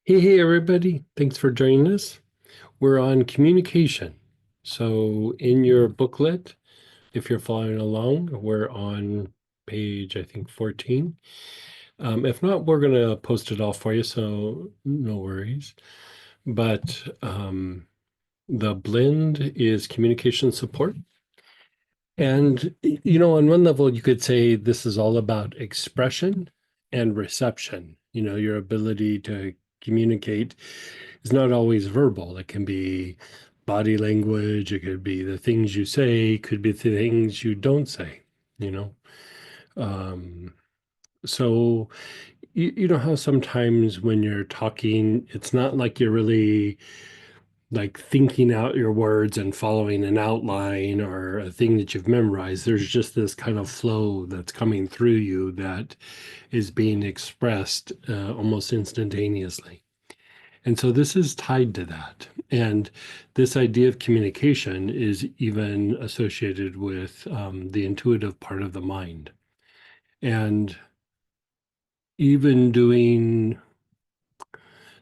Hey, everybody. Thanks for joining us. We're on communication. So, in your booklet, if you're following along, we're on page, I think, 14. If not, we're going to post it all for you, so no worries. But the blend is communication support. And, on one level, you could say this is all about expression and reception. Your ability to communicate is not always verbal. It can be body language, it could be the things you say, could be the things you don't say, you know. Um, so you know how sometimes when you're talking, it's not like you're really like thinking out your words and following an outline or a thing that you've memorized. There's just this kind of flow that's coming through you that is being expressed almost instantaneously. And so this is tied to that. And this idea of communication is even associated with the intuitive part of the mind. And even doing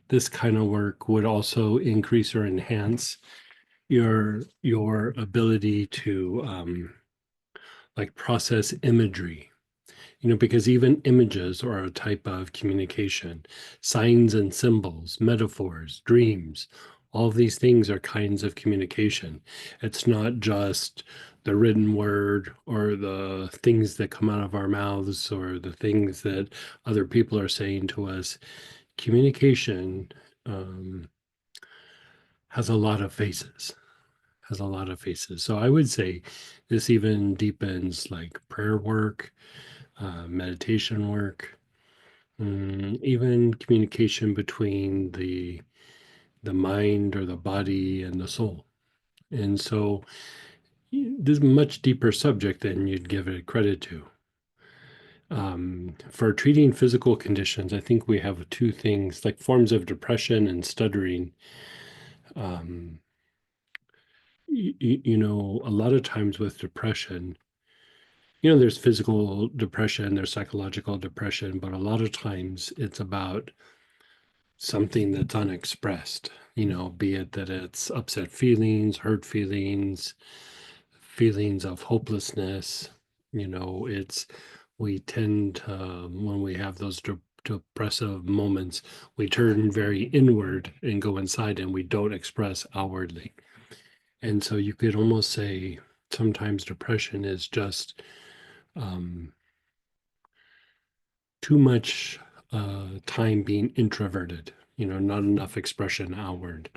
this kind of work would also increase or enhance your ability to like process imagery. Because even images are a type of communication, signs and symbols, metaphors, dreams, all of these things are kinds of communication. It's not just the written word or the things that come out of our mouths or the things that other people are saying to us. Communication um, has a lot of faces, has a lot of faces. So I would say this even deepens like prayer work, meditation work, even communication between the mind or the body and the soul. And so this is a much deeper subject than you'd give it credit to. For treating physical conditions, I think we have two things like forms of depression and stuttering. Um, a lot of times with depression, there's physical depression, there's psychological depression, but a lot of times it's about something that's unexpressed, be it that it's upset feelings, hurt feelings, feelings of hopelessness. It's we tend to, when we have those depressive moments, we turn very inward and go inside and we don't express outwardly. And so you could almost say sometimes depression is just um, too much time being introverted, not enough expression outward.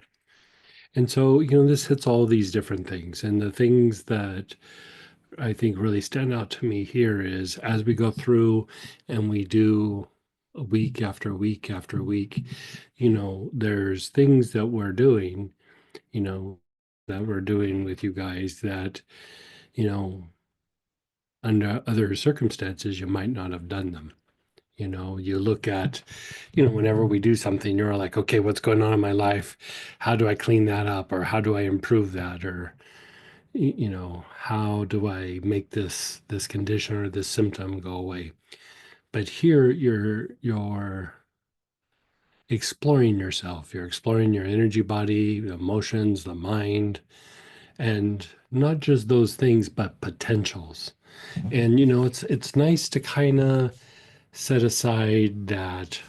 And so, this hits all these different things. And the things that I think really stand out to me here is as we go through and we do a week after week after week, there's things that we're doing, you know, that we're doing with you guys that, you know, under other circumstances, you might not have done them. You look at, whenever we do something, you're like, okay, what's going on in my life? How do I clean that up? Or how do I improve that? Or, how do I make this condition or this symptom go away? But here you're exploring yourself. You're exploring your energy body, the emotions, the mind, and not just those things, but potentials. And it's nice to kind of set aside that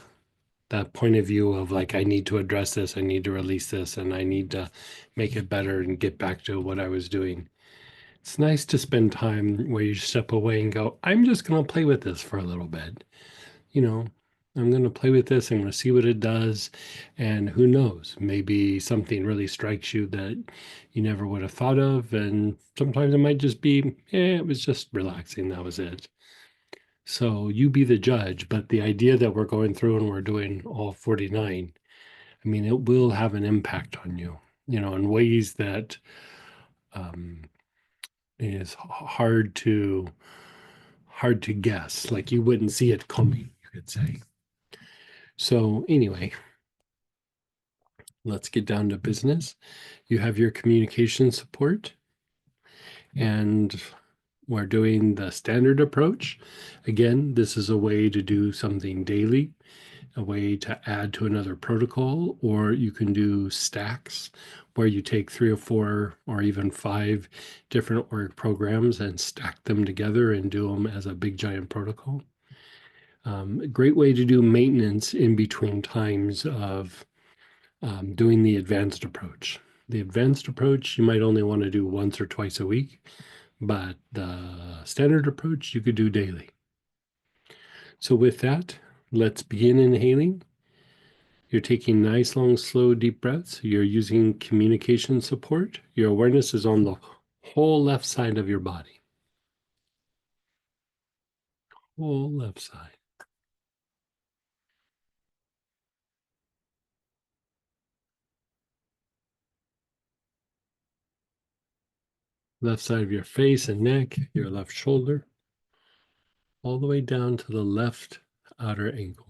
point of view of like I need to address this, I need to release this, and I need to make it better and get back to what I was doing. It's nice to spend time where you step away and go, I'm just going to play with this for a little bit. You know, I'm going to play with this. I'm going to see what it does. And who knows, maybe something really strikes you that you never would have thought of. And sometimes it might just be, it was just relaxing. That was it. So you be the judge. But the idea that we're going through and we're doing all 49, I mean, it will have an impact on you, in ways that um, is hard to guess. Like you wouldn't see it coming, you could say. So anyway, let's get down to business. You have your communication support, and we're doing the standard approach. Again, this is a way to do something daily. a way to add to another protocol, or you can do stacks where you take 3 or 4 or even 5 different Auric programs and stack them together and do them as a big giant protocol. A great way to do maintenance in between times of doing the advanced approach. The advanced approach you might only want to do once or twice a week, but the standard approach you could do daily. So with that, let's begin inhaling. You're taking nice, long, slow, deep breaths. You're using communication support. Your awareness is on the whole left side of your body. Whole left side. Left side of your face and neck, your left shoulder, all the way down to the left outer ankle.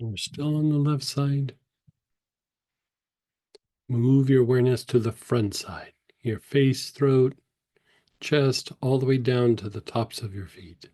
We're still on the left side. Move your awareness to the front side, your face, throat, chest, all the way down to the tops of your feet.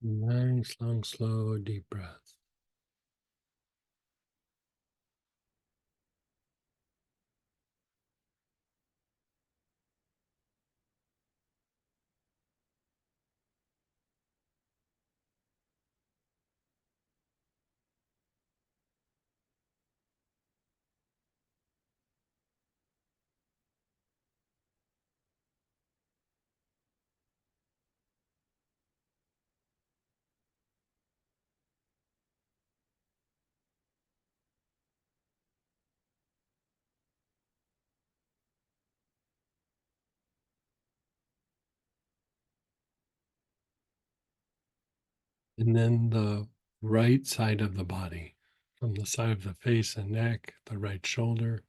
Nice, long, slow, deep breath. And then the right side of the body, from the side of the face and neck, the right shoulder,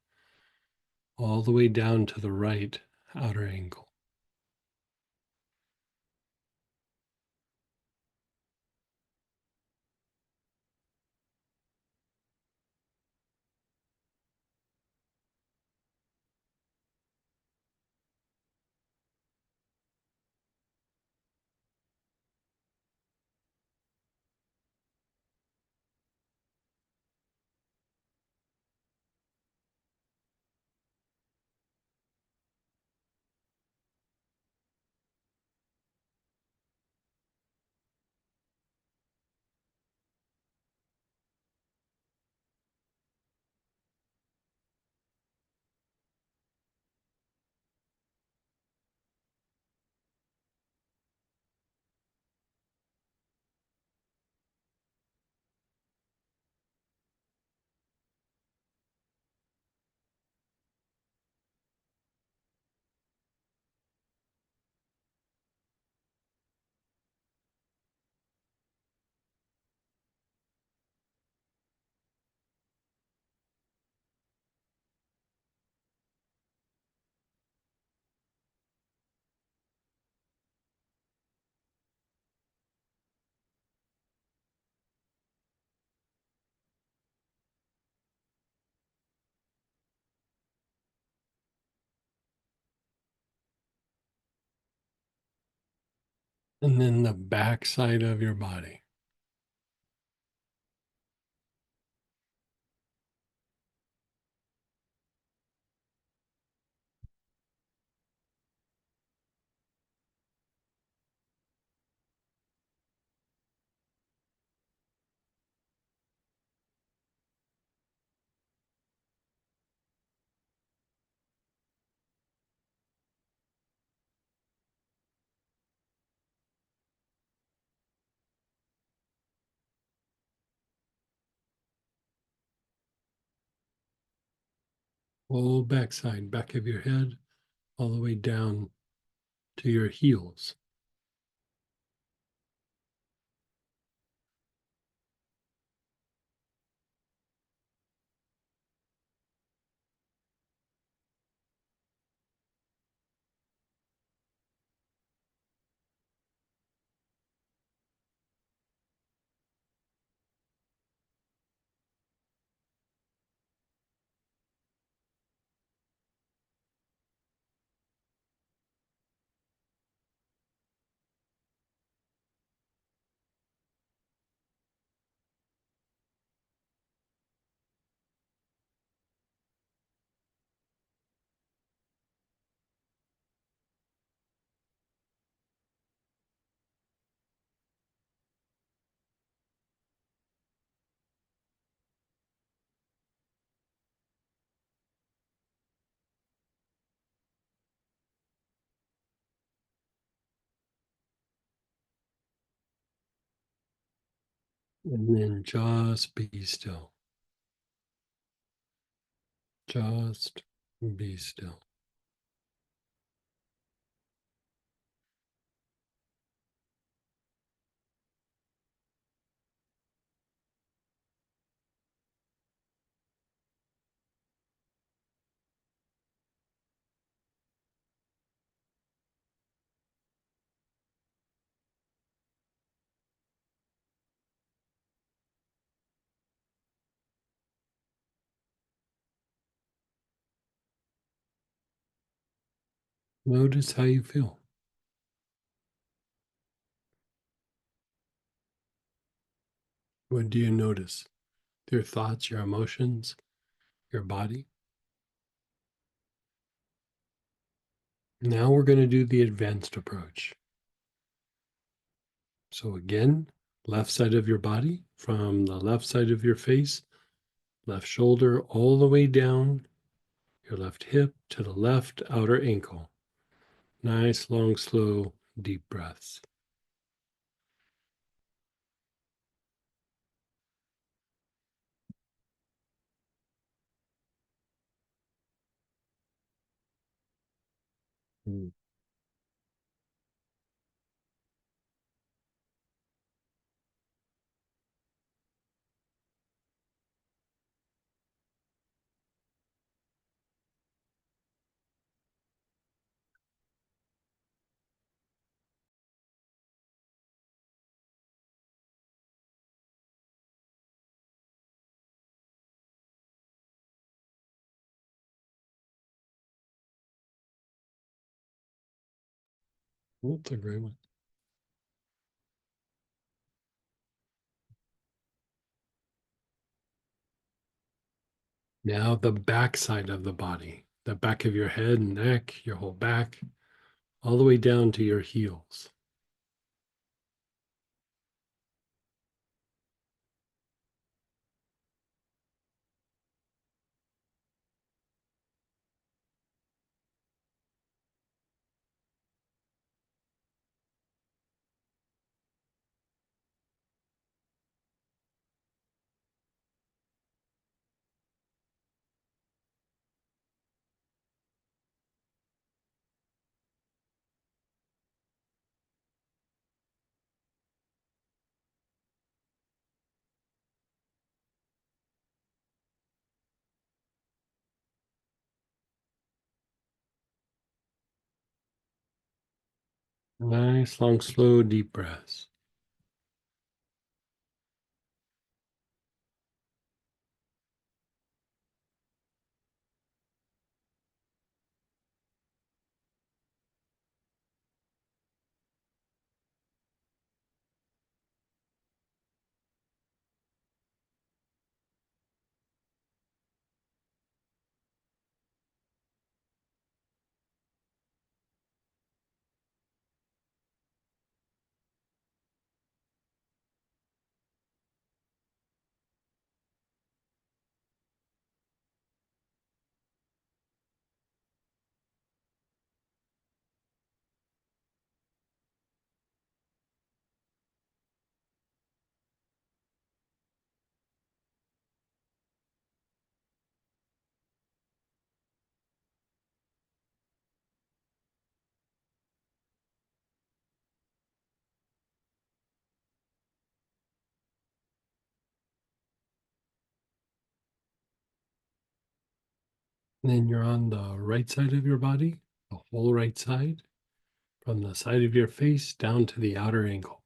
all the way down to the right outer ankle. And then the back side of your body. Whole backside, back of your head, all the way down to your heels. And then just be still. Just be still. Notice how you feel. What do you notice? Your thoughts, your emotions, your body. Now we're going to do the advanced approach. So again, left side of your body, from the left side of your face, left shoulder all the way down, your left hip to the left outer ankle. Nice, long, slow, deep breaths. Mm. That's a great one. Now the back side of the body, the back of your head and neck, your whole back, all the way down to your heels. Nice, long, slow, deep breaths. Then you're on the right side of your body, the whole right side, from the side of your face down to the outer ankle.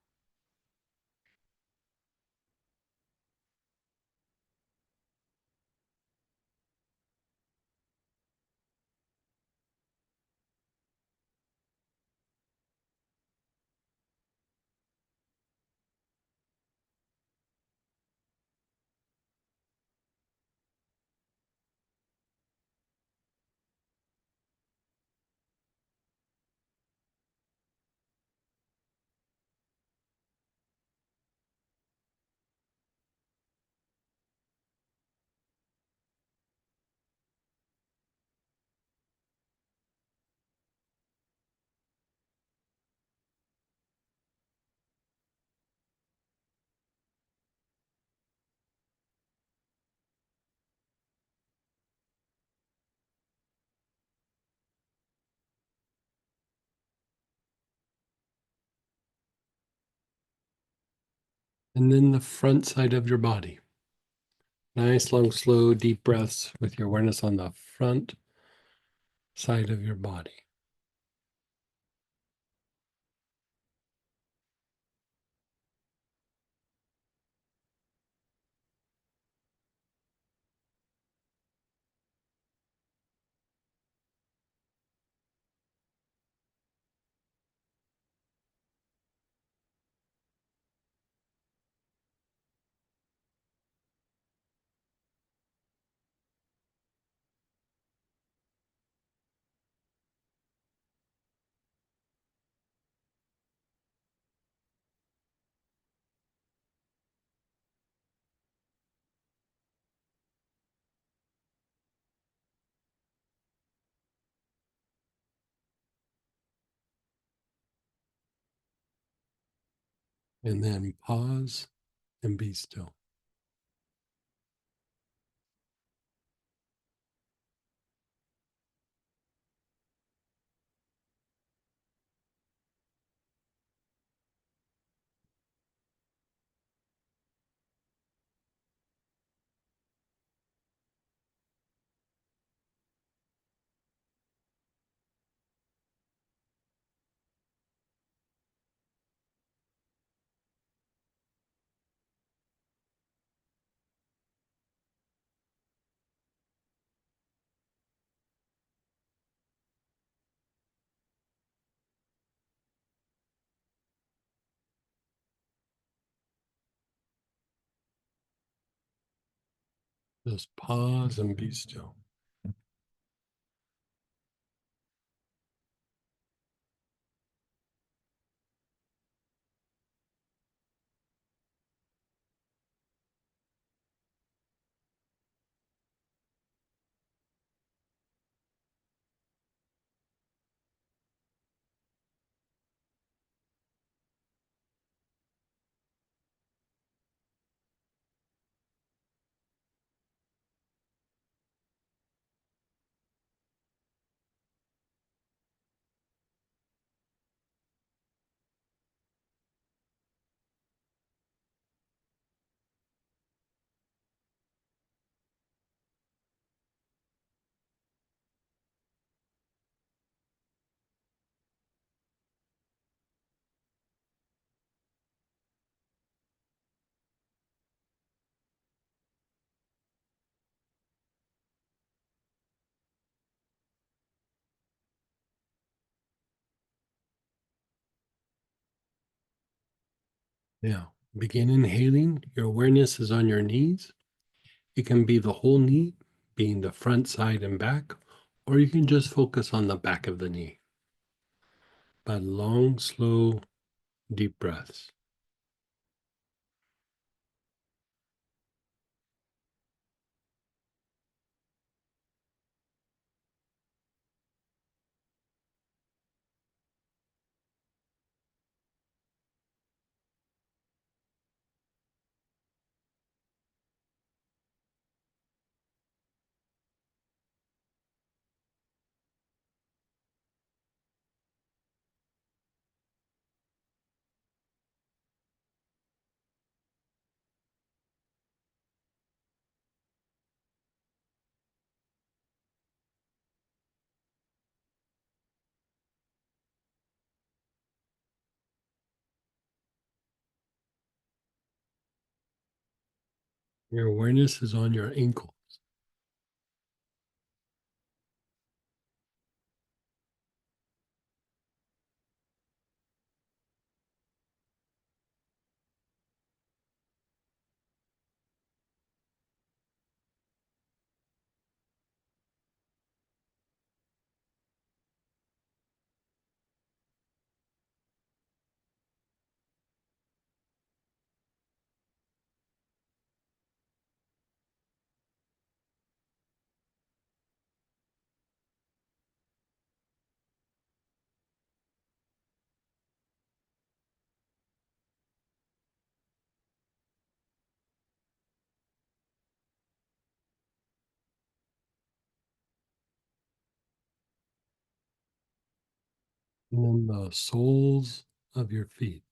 And then the front side of your body. Nice, long, slow, deep breaths with your awareness on the front side of your body. And then pause and be still. Just pause and be still. Now, begin inhaling. Your awareness is on your knees. It can be the whole knee, being the front, side, and back, or you can just focus on the back of the knee. But long, slow, deep breaths. Your awareness is on your ankle. And then the soles of your feet.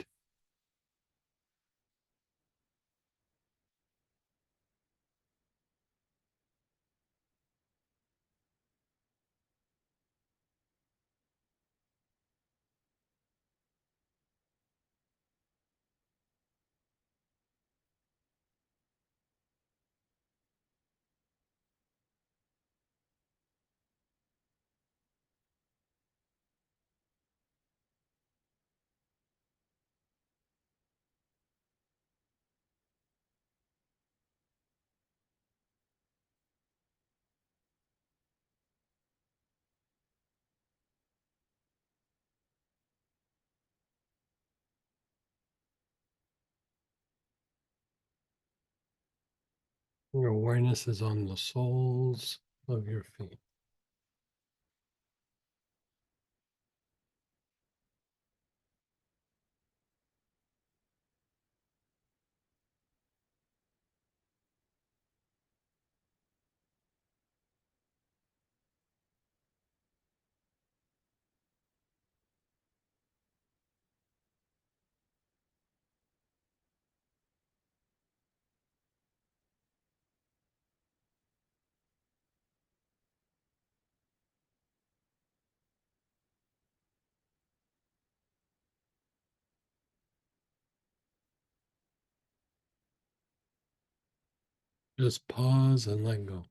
Your awareness is on the soles of your feet. Just pause and let go.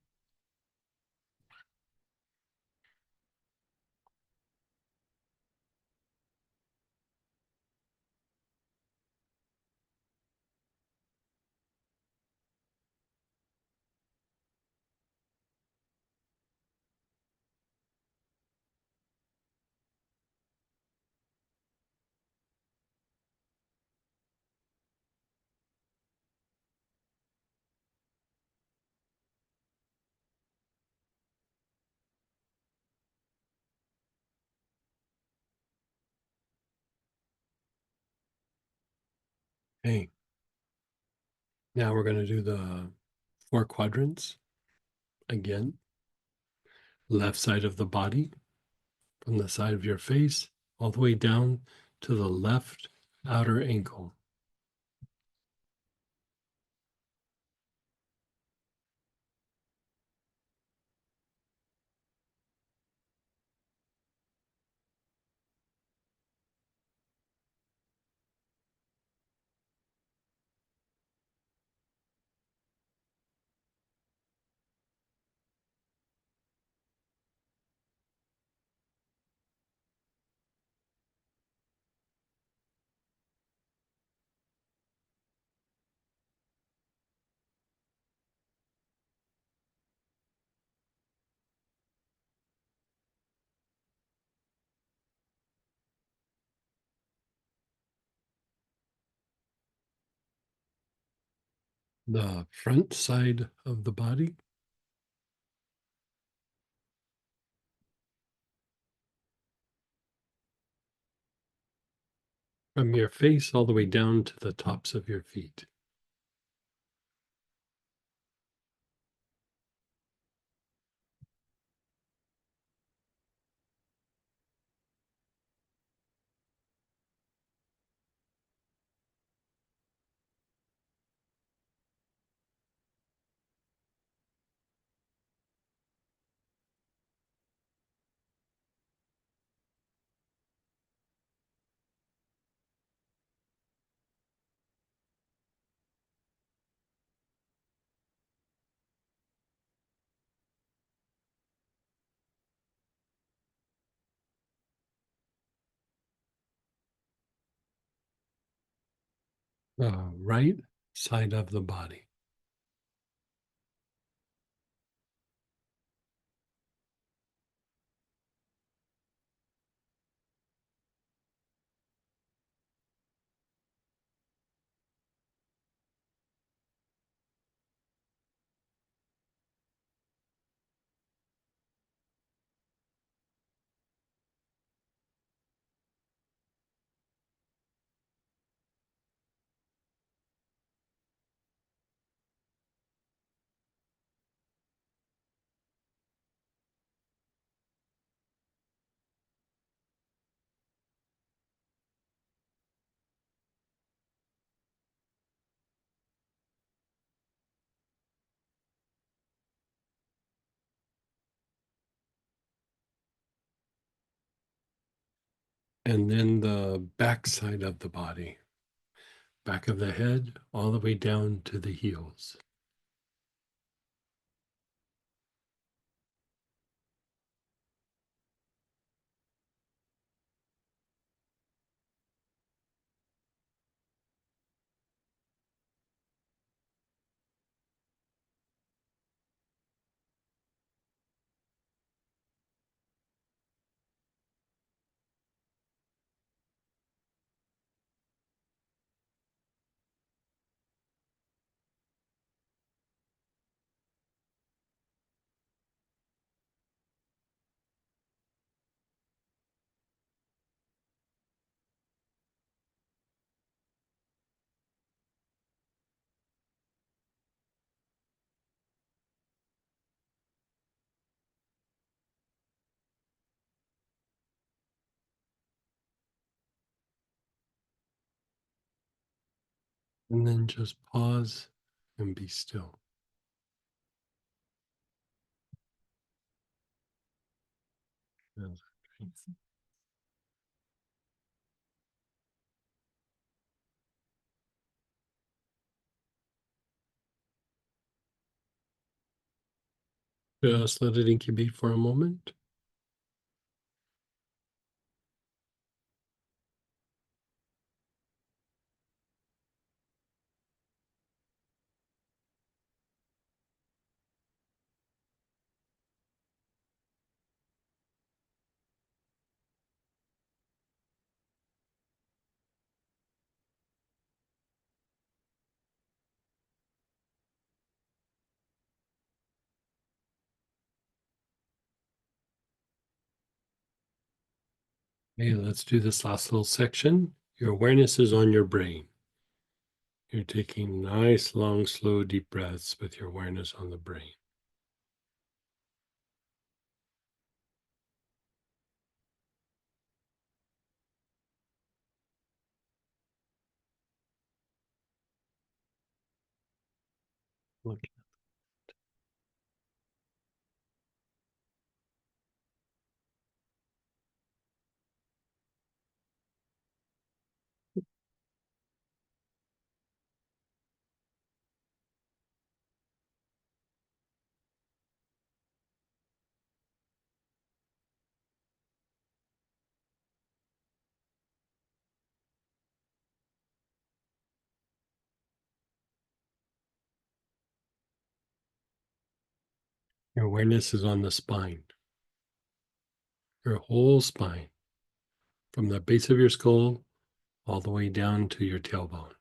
Okay. Now we're going to do the 4 quadrants again. Left side of the body, from the side of your face, all the way down to the left outer ankle. The front side of the body, from your face all the way down to the tops of your feet. The right side of the body. And then the back side of the body, back of the head, all the way down to the heels. And then just pause and be still. Just let it incubate for a moment. Okay, let's do this last little section. Your awareness is on your brain. You're taking nice, long, slow, deep breaths with your awareness on the brain. Look. Your awareness is on the spine, your whole spine, from the base of your skull all the way down to your tailbone.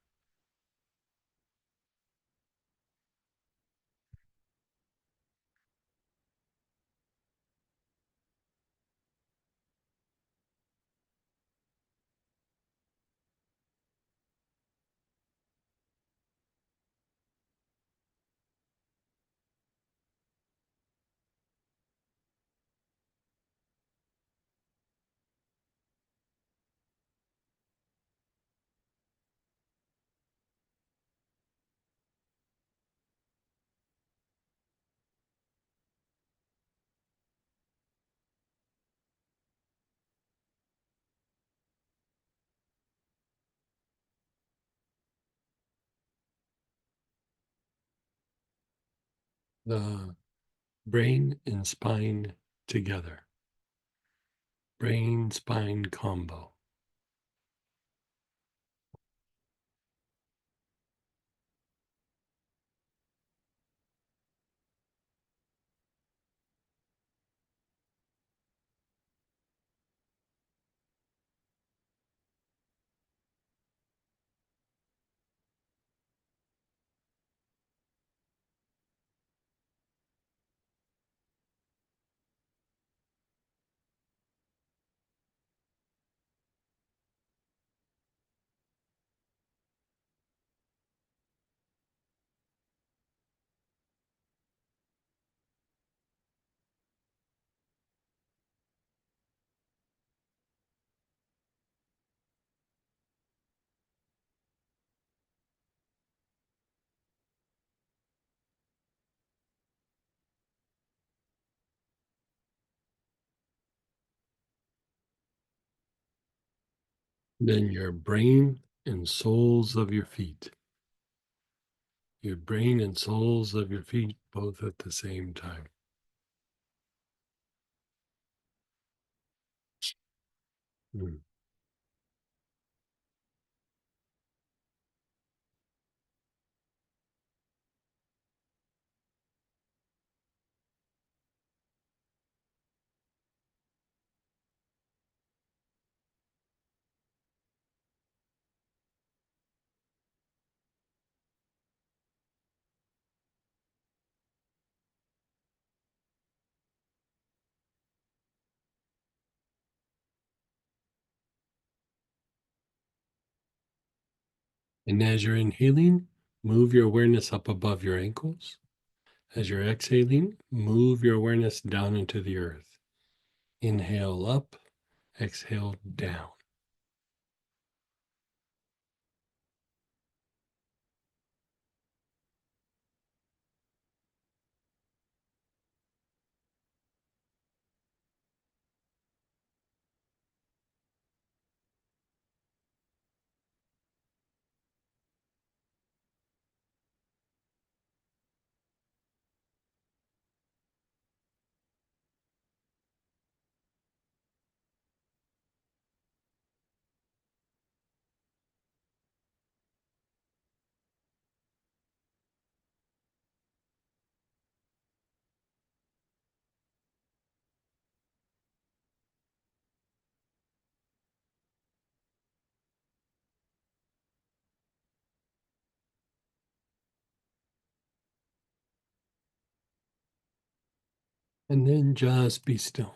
The brain and spine together. Brain spine combo. Then your brain and soles of your feet. Your brain and soles of your feet both at the same time. Mm. And as you're inhaling, move your awareness up above your ankles. As you're exhaling, move your awareness down into the earth. Inhale up, exhale down. And then just be still.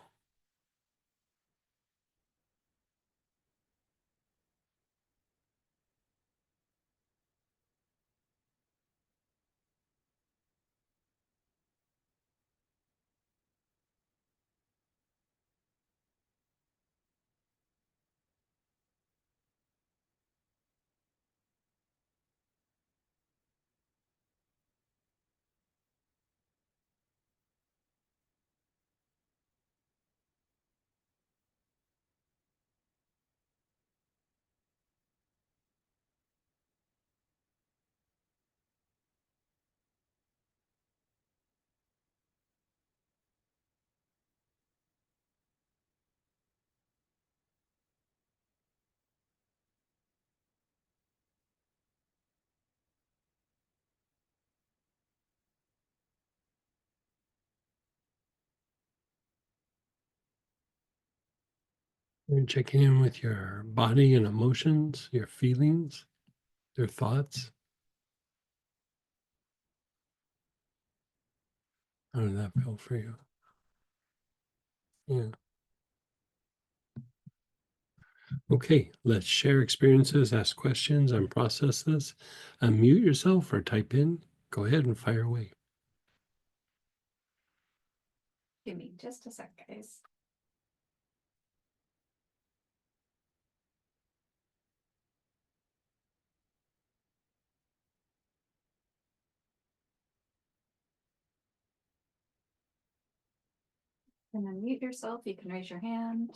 And checking in with your body and emotions, your feelings, your thoughts. How did that feel for you? Yeah. Okay, let's share experiences, ask questions, and process this. Unmute yourself or type in. Go ahead and fire away. Give me just a sec, guys. And unmute yourself. You can raise your hand.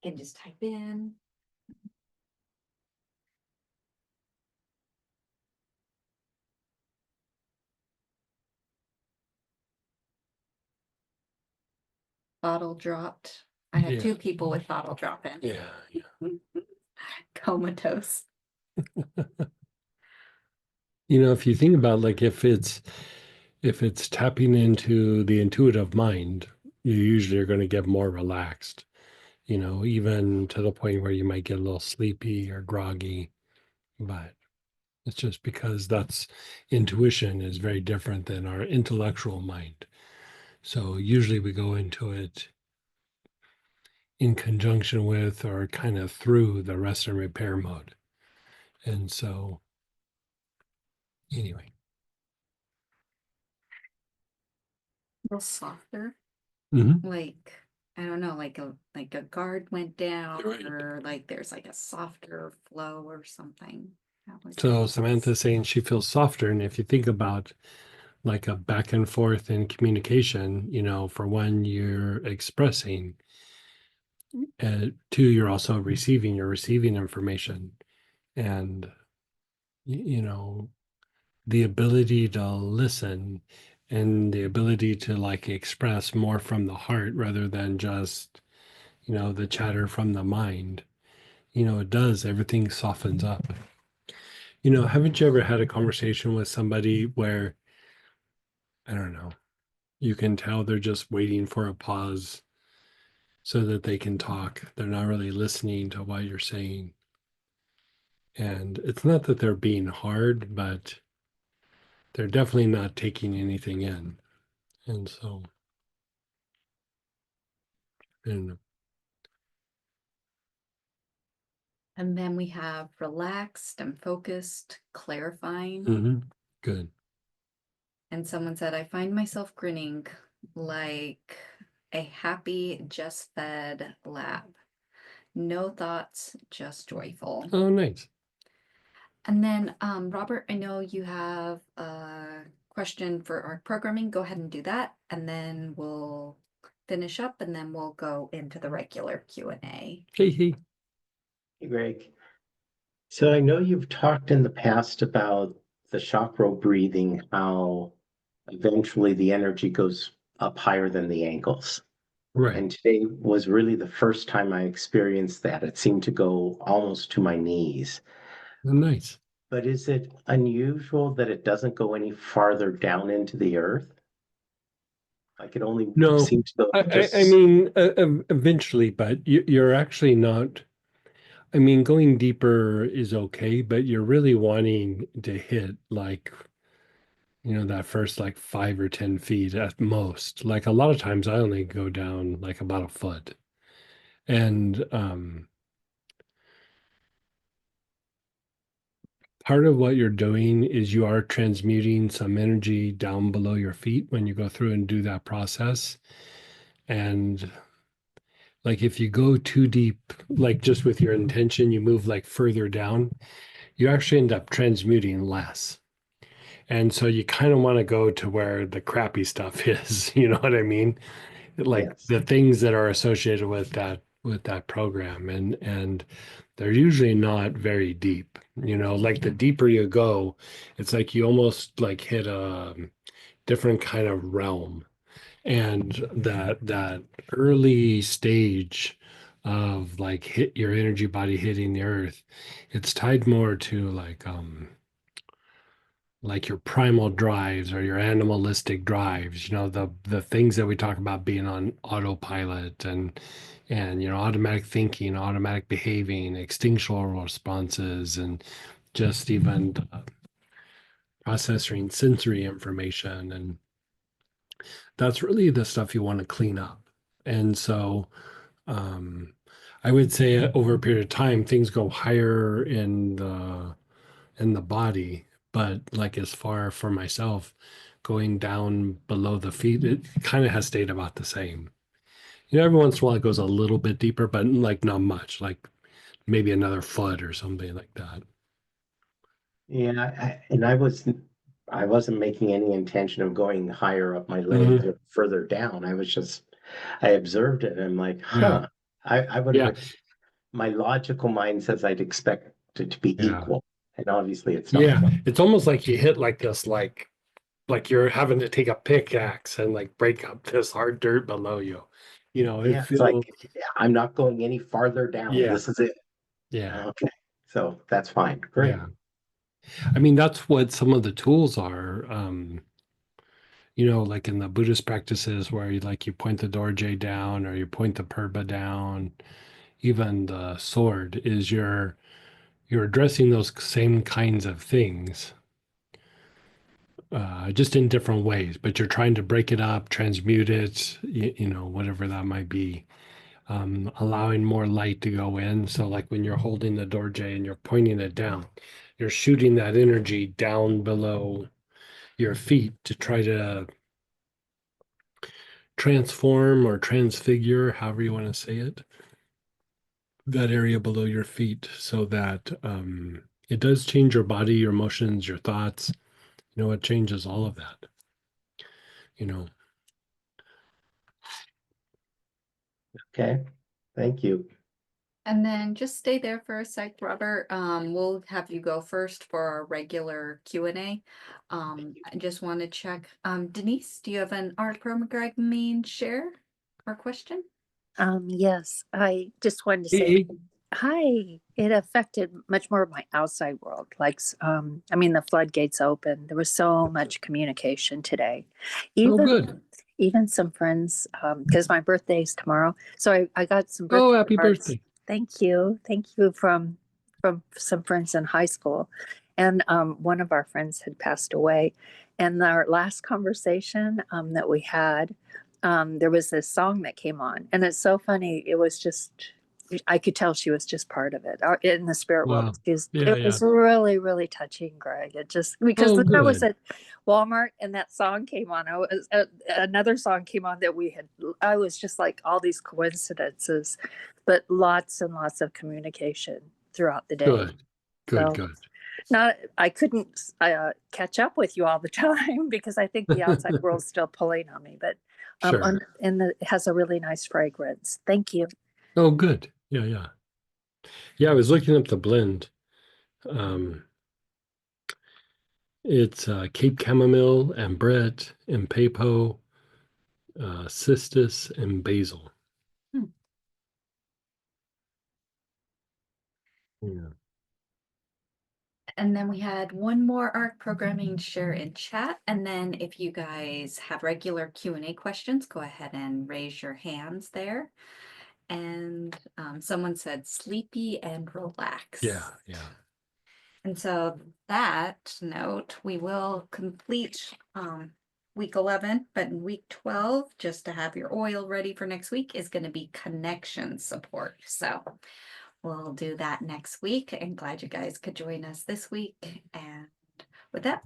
You can just type in. Bottle dropped. I had Yeah. 2 people with bottle drop in. Yeah. Comatose. If you think about like if it's tapping into the intuitive mind, you usually are going to get more relaxed, even to the point where you might get a little sleepy or groggy. But it's just because that's intuition is very different than our intellectual mind. So usually we go into it in conjunction with or kind of through the rest and repair mode. And so, anyway. A little softer. Mhm. Like, I don't know, like a guard went down, Right. or like there's like a softer flow or something. So Samantha's saying she feels softer. And if you think about like a back and forth in communication, for when you're expressing, Two, you're also receiving, you're receiving information. And, you know, the ability to listen and the ability to like express more from the heart rather than just, the chatter from the mind, it does, everything softens up. Haven't you ever had a conversation with somebody where, I don't know, you can tell they're just waiting for a pause so that they can talk. They're not really listening to what you're saying. And it's not that they're being hard, but they're definitely not taking anything in. And so, I don't know. And then we have relaxed and focused, clarifying. Good. And someone said, I find myself grinning like a happy, just fed lab. No thoughts, just joyful. Oh, nice. And then, Robert, I know you have a question for our programming. Go ahead and do that, and then we'll finish up, and then we'll go into the regular Q&A. Hey, hey. Hey, Greg. So I know you've talked in the past about the chakra breathing, how eventually the energy goes up higher than the ankles. Right. And today was really the first time I experienced that. It seemed to go almost to my knees. Oh, nice. But is it unusual that it doesn't go any farther down into the earth? Like it only No, seems to go I just, mean, eventually, but you're actually not. I mean, going deeper is okay, but you're really wanting to hit like, that first like 5 or 10 feet at most. Like a lot of times I only go down like about a foot. And part of what you're doing is you are transmuting some energy down below your feet when you go through and do that process. And like if you go too deep, like just with your intention, you move like further down, you actually end up transmuting less. And so you kind of want to go to where the crappy stuff is, you know what I mean? Like yes. the things that are associated with that program, and they're usually not very deep. Like the deeper you go, it's like you almost like hit a different kind of realm. And that early stage of like hit your energy body hitting the earth, it's tied more to like your primal drives or your animalistic drives, the things that we talk about being on autopilot and automatic thinking, automatic behaving, extinctual responses, and just even processing sensory information. And that's really the stuff you want to clean up. And so um I would say over a period of time things go higher in the body, but like as far for myself, going down below the feet, it kind of has stayed about the same. Every once in a while it goes a little bit deeper, but like not much, like maybe another foot or something like that. Yeah, and I wasn't making any intention of going higher up my leg Mhm. or further down. I observed it and I'm like, Yeah, huh. I would yeah, have, my logical mind says I'd expect it to be yeah, equal. And obviously it's not. yeah. It's almost like you hit like this, like you're having to take a pickaxe and like break up this hard dirt below you. It Yeah, it's like feels, I'm not going any farther down. yeah, This is it. yeah, Okay. So that's fine. Great. yeah. I mean, that's what some of the tools are. Like in the Buddhist practices where you point the dorje down or you point the purba down, even the sword is you're addressing those same kinds of things, just in different ways, but you're trying to break it up, transmute it, whatever that might be, allowing more light to go in. So like when you're holding the dorje and you're pointing it down, you're shooting that energy down below your feet to try to transform or transfigure, however you want to say it, that area below your feet so that it does change your body, your emotions, your thoughts. It changes all of that. You know, Okay. Thank you. And then just stay there for a sec, Robert. We'll have you go first for our regular Q&A. I just want to check. Denise, do you have an Art Programming share or question? Yes, I just wanted to say Hey, hi. It affected much more of my outside world. Like, I mean, the floodgates open. There was so much communication today. oh, Even good. even some friends, because my birthday's tomorrow. So I got some Oh, birthday happy cards. birthday. Thank you. Thank you from some friends in high school. And one of our friends had passed away. And our last conversation that we had, there was this song that came on. And it's so funny. It was just, I could tell she was just part of it in the spirit Wow. world. Yeah, It was really, really touching, Greg. It just, because Oh, then I was good. at Walmart and that song came on. Another song came on that I was just like all these coincidences, but lots and lots of communication throughout the day. Good. Good, So good. I couldn't catch up with you all the time because I think the outside world's still pulling on me, but Sure. it has a really nice fragrance. Thank you. Oh, good. Yeah, yeah. Yeah, I was looking up the blend. It's Cape Chamomile and Brett and Pepo, Cistus and Basil. Hmm. Yeah. And then we had one more Art Programming share in chat. And then if you guys have regular Q&A questions, go ahead and raise your hands there. And someone said sleepy and relaxed. Yeah, yeah. And so that note, we will complete week 11, but in week 12, just to have your oil ready for next week, is going to be connection support. So we'll do that next week, and glad you guys could join us this week. And with that,